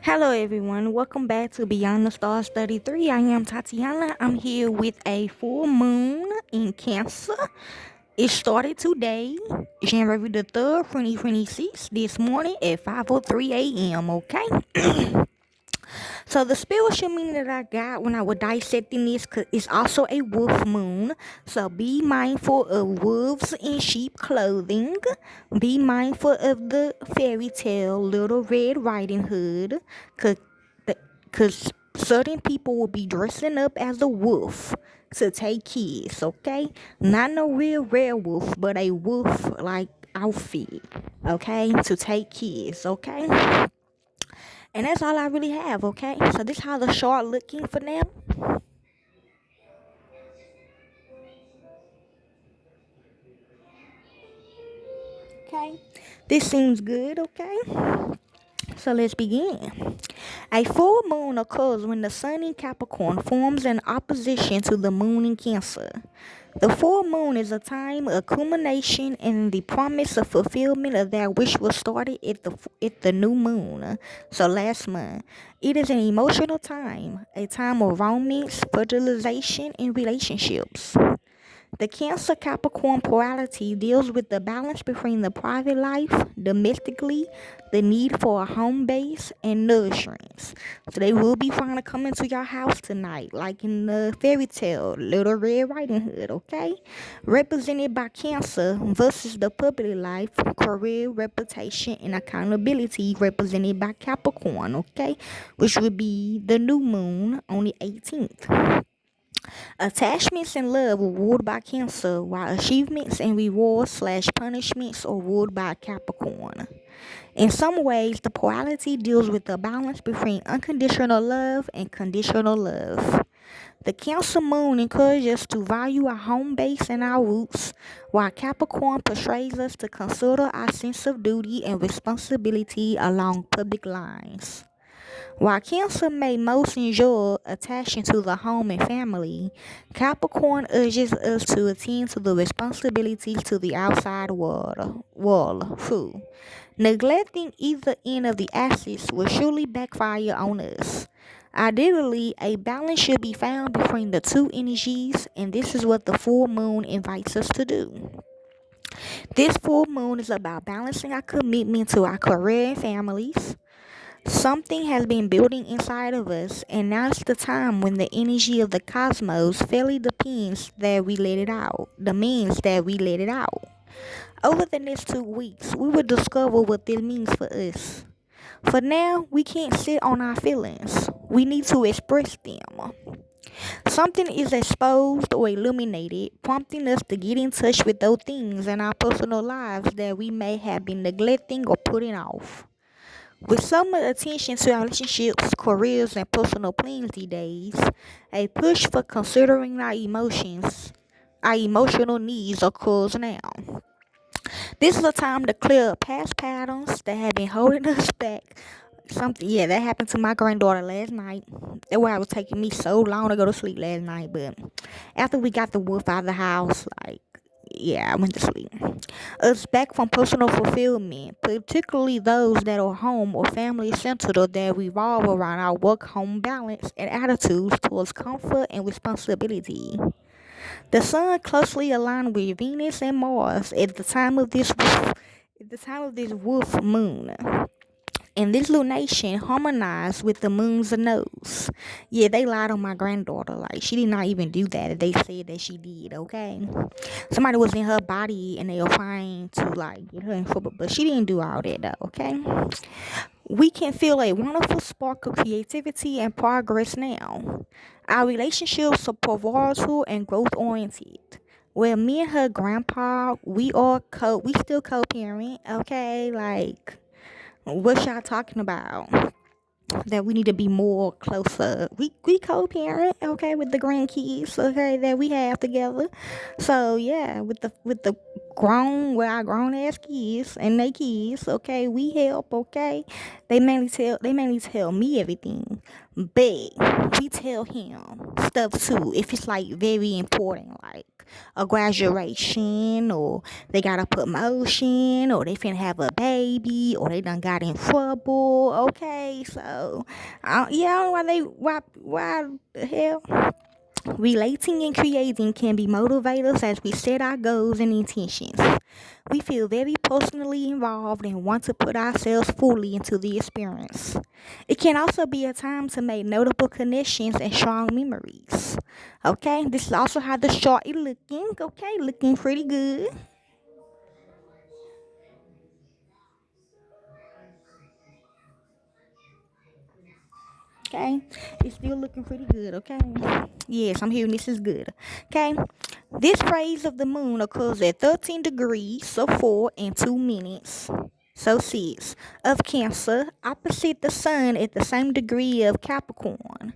Hello, everyone. Welcome back to Beyond the Stars 33. I am Tatiana. I'm here with a full moon in Cancer. It started today, January the 3rd, 2026, this morning at 5:03 a.m. Okay? So, the spiritual meaning that I got when I was dissecting this is also a wolf moon. So, be mindful of wolves in sheep clothing. Be mindful of the fairy tale Little Red Riding Hood. Because certain people will be dressing up as a wolf to take kids, okay? Not no real werewolf, but a wolf like outfit, okay? To take kids, okay? And that's all I really have, okay? So this how the chart looking for now. Okay. This seems good, okay? So let's begin. A full moon occurs when the sun in Capricorn forms an opposition to the moon in Cancer. The full moon is a time of culmination and the promise of fulfillment of that which was started at the new moon. So last month, it is an emotional time, a time of romance, fertilization, and relationships. The Cancer Capricorn polarity deals with the balance between the private life, domestically, the need for a home base, and nurturance. So they will be trying to come into your house tonight, like in the fairy tale, Little Red Riding Hood, okay? Represented by Cancer versus the public life, career, reputation, and accountability represented by Capricorn, okay? Which would be the new moon on the 18th. Attachments and love are ruled by Cancer, while achievements and rewards slash punishments are ruled by Capricorn. In some ways, the polarity deals with the balance between unconditional love and conditional love. The Cancer moon encourages us to value our home base and our roots, while Capricorn portrays us to consider our sense of duty and responsibility along public lines. While Cancer may most enjoy attaching to the home and family, Capricorn urges us to attend to the responsibilities to the outside world. True. Neglecting either end of the axis will surely backfire on us. Ideally, a balance should be found between the two energies, and this is what the full moon invites us to do. This full moon is about balancing our commitment to our career and families. Something has been building inside of us, and now's the time when the energy of the cosmos fairly demands that we let it out. Over the next 2 weeks, we will discover what this means for us. For now, we can't sit on our feelings. We need to express them. Something is exposed or illuminated, prompting us to get in touch with those things in our personal lives that we may have been neglecting or putting off. With so much attention to our relationships, careers, and personal plans these days, a push for considering our emotional needs occurs now. This is a time to clear up past patterns that have been holding us back. That happened to my granddaughter last night. That's why it was taking me so long to go to sleep last night. But after we got the wolf out of the house, I went to sleep. Us back from personal fulfillment, particularly those that are home or family centered or that revolve around our work home balance and attitudes towards comfort and responsibility. The sun closely aligned with Venus and Mars at the time of this wolf moon. And this lunation harmonized with the moon's nose. Yeah, they lied on my granddaughter. Like, she did not even do that. They said that she did, okay? Somebody was in her body and they were trying to, get her in trouble. But she didn't do all that, though, okay? We can feel a wonderful spark of creativity and progress now. Our relationships are pivotal and growth oriented. Well, me and her grandpa, we still co-parent, okay? What y'all talking about? That we need to be more closer. We co-parent, okay, with the grandkids, okay, that we have together. So yeah, with the our grown ass kids and they kids, okay, we help, okay. They mainly tell me everything, but we tell him stuff too if it's very important, like a graduation, or they got a promotion, or they finna have a baby, or they done got in trouble, okay? Okay, so yeah, I don't know why the hell. Relating and creating can be motivators as we set our goals and intentions. We feel very personally involved and want to put ourselves fully into the experience. It can also be a time to make notable connections and strong memories. Okay, this is also how the chart is looking. Okay, looking pretty good. Okay, it's still looking pretty good. Okay, yes, I'm hearing this is good. Okay, this phase of the moon occurs at 13 degrees, so 4 and 2 minutes. So 6 of Cancer, opposite the sun at the same degree of Capricorn,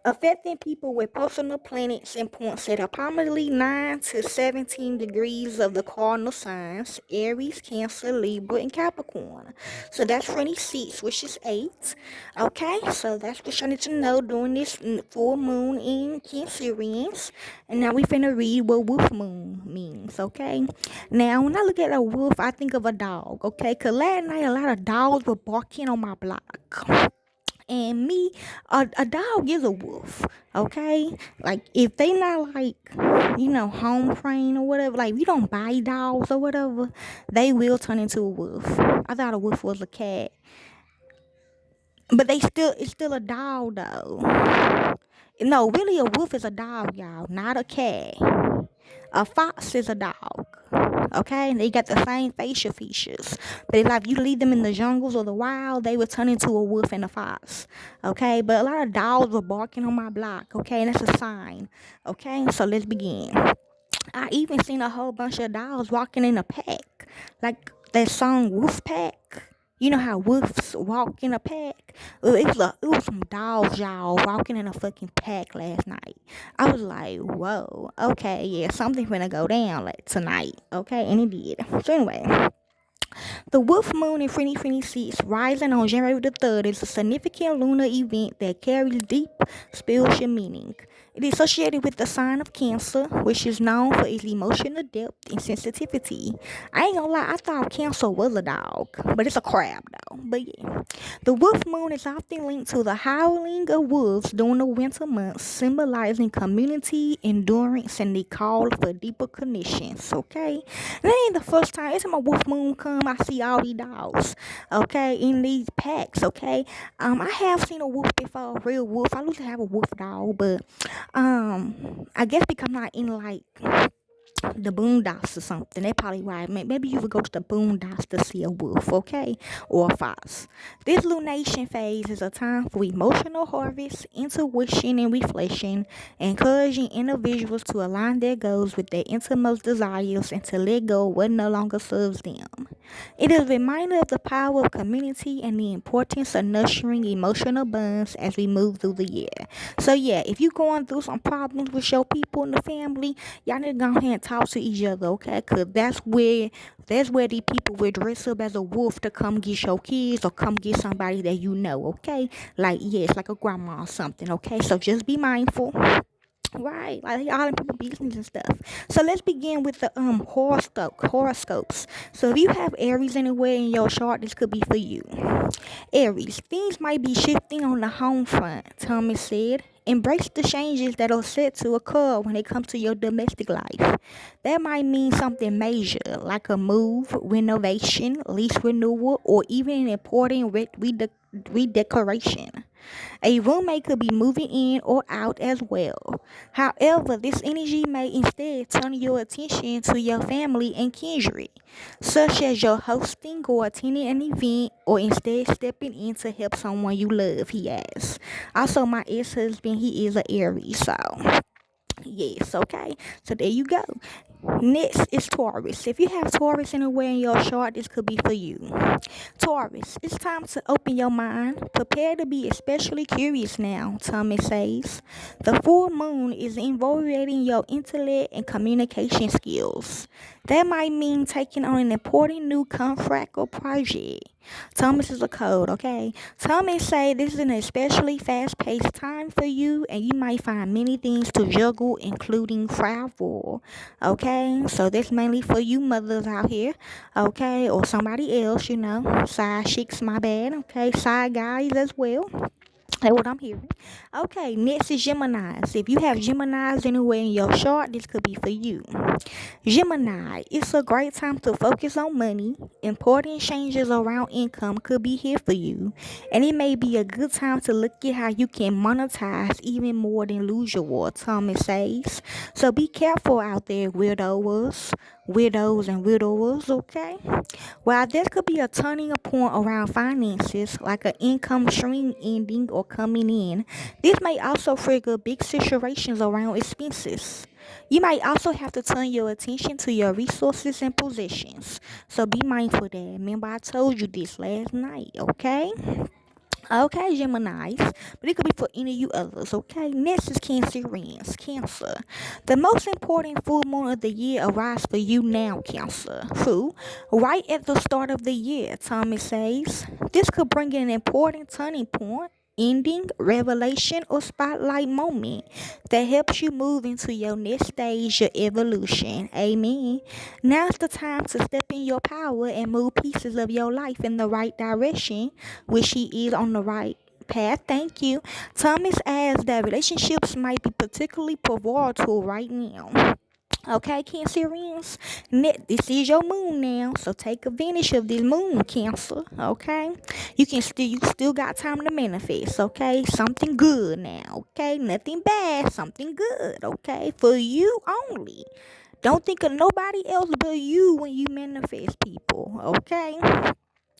affecting people with personal planets and points at approximately 9 to 17 degrees of the cardinal signs Aries, Cancer, Libra, and Capricorn. So that's 26, which is 8. Okay, so that's what you need to know during this full moon in Cancerians. And now we finna read what wolf moon means. Okay, now when I look at a wolf, I think of a dog. Okay, because last night a lot of dogs were barking on my block. And me, a dog is a wolf, okay? Like, if they not, like, home trained or whatever, like, we don't buy dogs or whatever, they will turn into a wolf. I thought a wolf was a cat. But it's still a dog, though. No, really, a wolf is a dog, y'all, not a cat. A fox is a dog. Okay, they got the same facial features, but if you leave them in the jungles or the wild, they would turn into a wolf and a fox. Okay, but a lot of dogs were barking on my block. Okay, and that's a sign. Okay, so let's begin. I even seen a whole bunch of dogs walking in a pack, like that song Wolf Pack. You know how wolves walk in a pack? It was some dogs, y'all, walking in a fucking pack last night. I was like, whoa, okay, yeah, something finna go down like tonight, okay, and it did. So anyway, the wolf moon in 2026, rising on January the 3rd, is a significant lunar event that carries deep spiritual meaning. It is associated with the sign of Cancer, which is known for its emotional depth and sensitivity. I ain't gonna lie, I thought Cancer was a dog, but it's a crab though. But yeah, the wolf moon is often linked to the howling of wolves during the winter months, symbolizing community, endurance, and the call for deeper connections. Okay, that ain't the first time. Every time a wolf moon come, I see all these dogs. Okay, in these packs. Okay, I have seen a wolf before, a real wolf. I used to have a wolf dog, but I guess because I'm not in like the boondocks or something. That's probably why. Maybe you would go to the boondocks to see a wolf, okay, or a fox. This lunation phase is a time for emotional harvest, intuition, and reflection, encouraging individuals to align their goals with their innermost desires and to let go of what no longer serves them. It is a reminder of the power of community and the importance of nurturing emotional bonds as we move through the year. So yeah, if you're going through some problems with your people in the family, y'all need to go ahead and talk to each other, okay? Cause that's where the people will dress up as a wolf to come get your kids or come get somebody that you know, okay? Like yes, like a grandma or something, okay? So just be mindful. Right, like all in people business and stuff. So let's begin with the horoscopes. So if you have Aries anywhere in your chart, this could be for you. Aries, things might be shifting on the home front, Thomas said. Embrace the changes that are set to occur when it comes to your domestic life. That might mean something major, like a move, renovation, lease renewal, or even an important redecoration. A roommate could be moving in or out as well. However, this energy may instead turn your attention to your family and kindred, such as your hosting or attending an event, or instead stepping in to help someone you love, he asks. Also, my ex-husband, he is an Aries, so yes, okay. So there you go. Next is Taurus. If you have Taurus anywhere in your chart, this could be for you. Taurus, it's time to open your mind. Prepare to be especially curious now, Thomas says. The full moon is invigorating your intellect and communication skills. That might mean taking on an important new contract or project. Thomas is a code, okay? Thomas say this is an especially fast-paced time for you, and you might find many things to juggle, including travel, okay? So that's mainly for you mothers out here, okay? Or somebody else, side chicks, my bad, okay? Side guys as well. That's what I'm hearing. Okay, next is Geminis. If you have Geminis anywhere in your chart, this could be for you. Gemini, it's a great time to focus on money. Important changes around income could be here for you. And it may be a good time to look at how you can monetize even more than usual, Thomas says. So be careful out there, widows and widowers, okay? While there could be a turning point around finances, like an income stream ending or coming in, this may also trigger big situations around expenses. You might also have to turn your attention to your resources and possessions. So be mindful of that. Remember, I told you this last night, okay? Okay, Geminis, but it could be for any of you others, okay? Next is Cancerians, Cancer. The most important full moon of the year arrives for you now, Cancer. Who? Right at the start of the year, Thomas says. This could bring in an important turning point, ending, revelation, or spotlight moment that helps you move into your next stage of evolution. Amen. Now's the time to step in your power and move pieces of your life in the right direction, which she is on the right path. Thank you. Thomas adds that relationships might be particularly pivotal right now. Okay, Cancerians, this is your moon now, so take advantage of this moon, Cancer. Okay, you still got time to manifest. Okay, something good now. Okay, nothing bad, something good. Okay, for you only. Don't think of nobody else but you when you manifest people. Okay.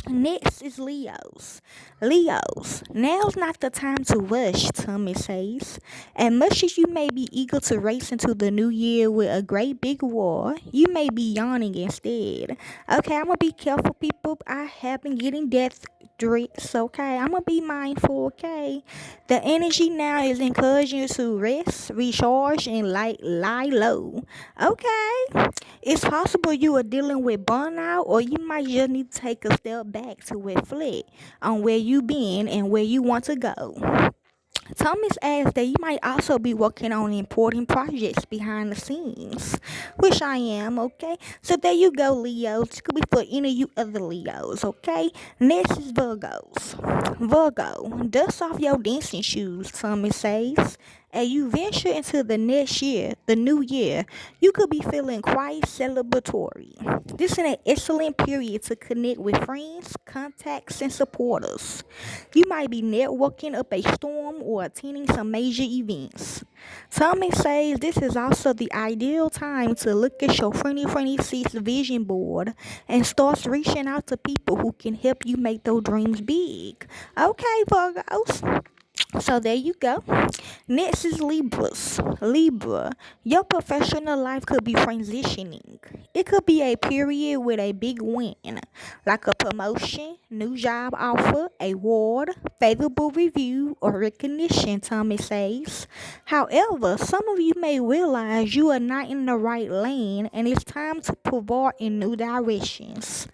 Next is Leos. Leos, now's not the time to rush, Thomas says. As much as you may be eager to race into the new year with a great big war, you may be yawning instead. Okay, I'm gonna be careful, people. I have been getting death threats, okay? I'm gonna be mindful, okay? The energy now is encouraging you to rest, recharge, and lie low. Okay? It's possible you are dealing with burnout, or you might just need to take a step back to reflect on where you've been and where you want to go. Thomas adds that you might also be working on important projects behind the scenes, which I am, okay? So there you go, Leos. This could be for any of you other Leos, okay? Next is Virgos. Virgo, dust off your dancing shoes, Thomas says. As you venture into the next year, the new year, you could be feeling quite celebratory. This is an excellent period to connect with friends, contacts, and supporters. You might be networking up a storm or attending some major events. Some says this is also the ideal time to look at your 2026 vision board and start reaching out to people who can help you make those dreams big. Okay, Virgos. So there you go. Next is Libras. Libra, your professional life could be transitioning. It could be a period with a big win, like a promotion, new job offer, award, favorable review, or recognition, Thomas says. However, some of you may realize you are not in the right lane and it's time to pivot in new directions.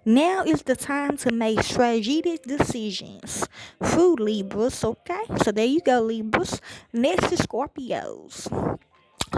Now is the time to make strategic decisions through Libras, okay? So there you go, Libras. Next is Scorpios.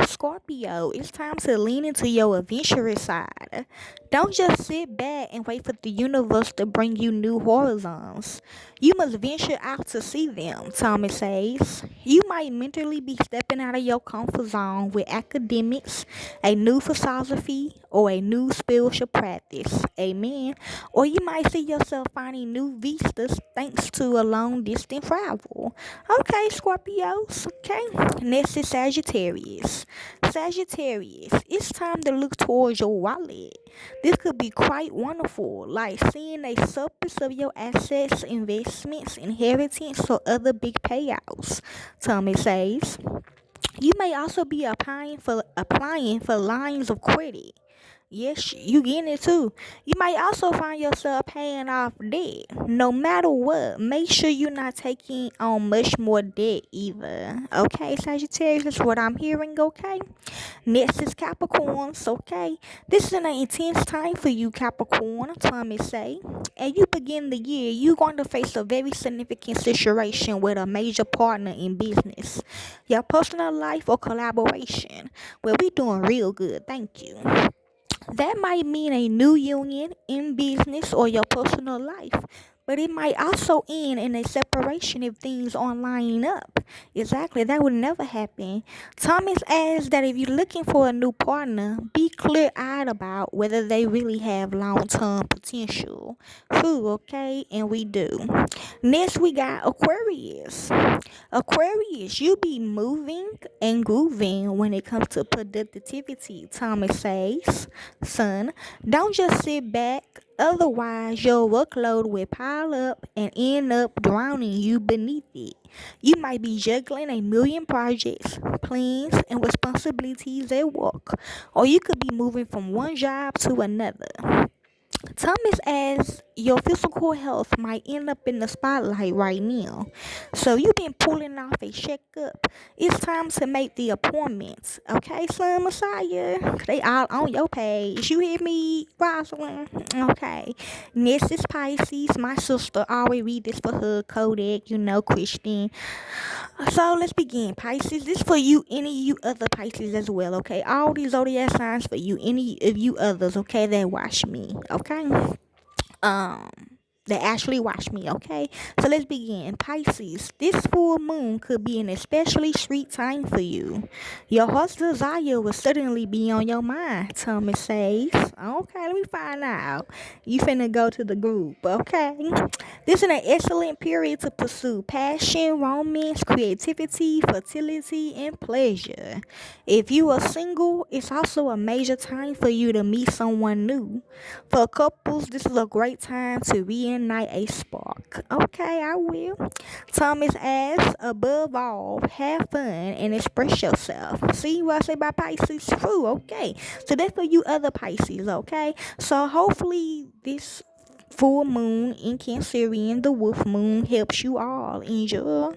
Scorpio, it's time to lean into your adventurous side. Don't just sit back and wait for the universe to bring you new horizons. You must venture out to see them, Thomas says. You might mentally be stepping out of your comfort zone with academics, a new philosophy, or a new spiritual practice. Amen. Or you might see yourself finding new vistas thanks to a long distance travel. Okay, Scorpios. Okay. Next is Sagittarius. Sagittarius, it's time to look towards your wallet. This could be quite wonderful, like seeing a surplus of your assets, investments, inheritance, or other big payouts, Thomas says. You may also be applying for lines of credit. Yes, you getting it too. You might also find yourself paying off debt. No matter what, make sure you're not taking on much more debt either. Okay, Sagittarius, that's what I'm hearing, okay? Next is Capricorns, okay? This is an intense time for you, Capricorn, Thomas say. And you begin the year, you're going to face a very significant situation with a major partner in business, your personal life or collaboration. Well, we doing real good, thank you. That might mean a new union in business or your personal life, but it might also end in a separation if things aren't lining up. Exactly, that would never happen. Thomas adds that if you're looking for a new partner, be clear eyed about whether they really have long term potential. True, okay? And we do. Next, we got Aquarius. Aquarius, you be moving and grooving when it comes to productivity, Thomas says. Son, don't just sit back, otherwise your workload will pile up and end up drowning you beneath it. You might be juggling a million projects, plans, and responsibilities at work, or you could be moving from one job to another. Thomas adds your physical health might end up in the spotlight right now. So you've been pulling off a checkup. It's time to make the appointments. Okay, son Messiah? They all on your page. You hear me, Rosalind? Okay. Next is Pisces. My sister always read this for her Kodak, Christian. So let's begin. Pisces, this for you, any of you other Pisces as well, okay? All these zodiac signs for you, any of you others, okay, that watch me, okay? Um, that actually watch me, okay? So let's begin. Pisces, this full moon could be an especially sweet time for you. Your heart's desire will certainly be on your mind, Thomas says. Okay, let me find out. You finna go to the group, okay? This is an excellent period to pursue passion, romance, creativity, fertility, and pleasure. If you are single, it's also a major time for you to meet someone new. For couples, this is a great time to reignite a spark. Okay, I will. Thomas asks, above all, have fun and express yourself. See what I say about Pisces? True, okay. So that's for you other Pisces, okay? So hopefully this full moon in Cancerian, the wolf moon, helps you all. Enjoy.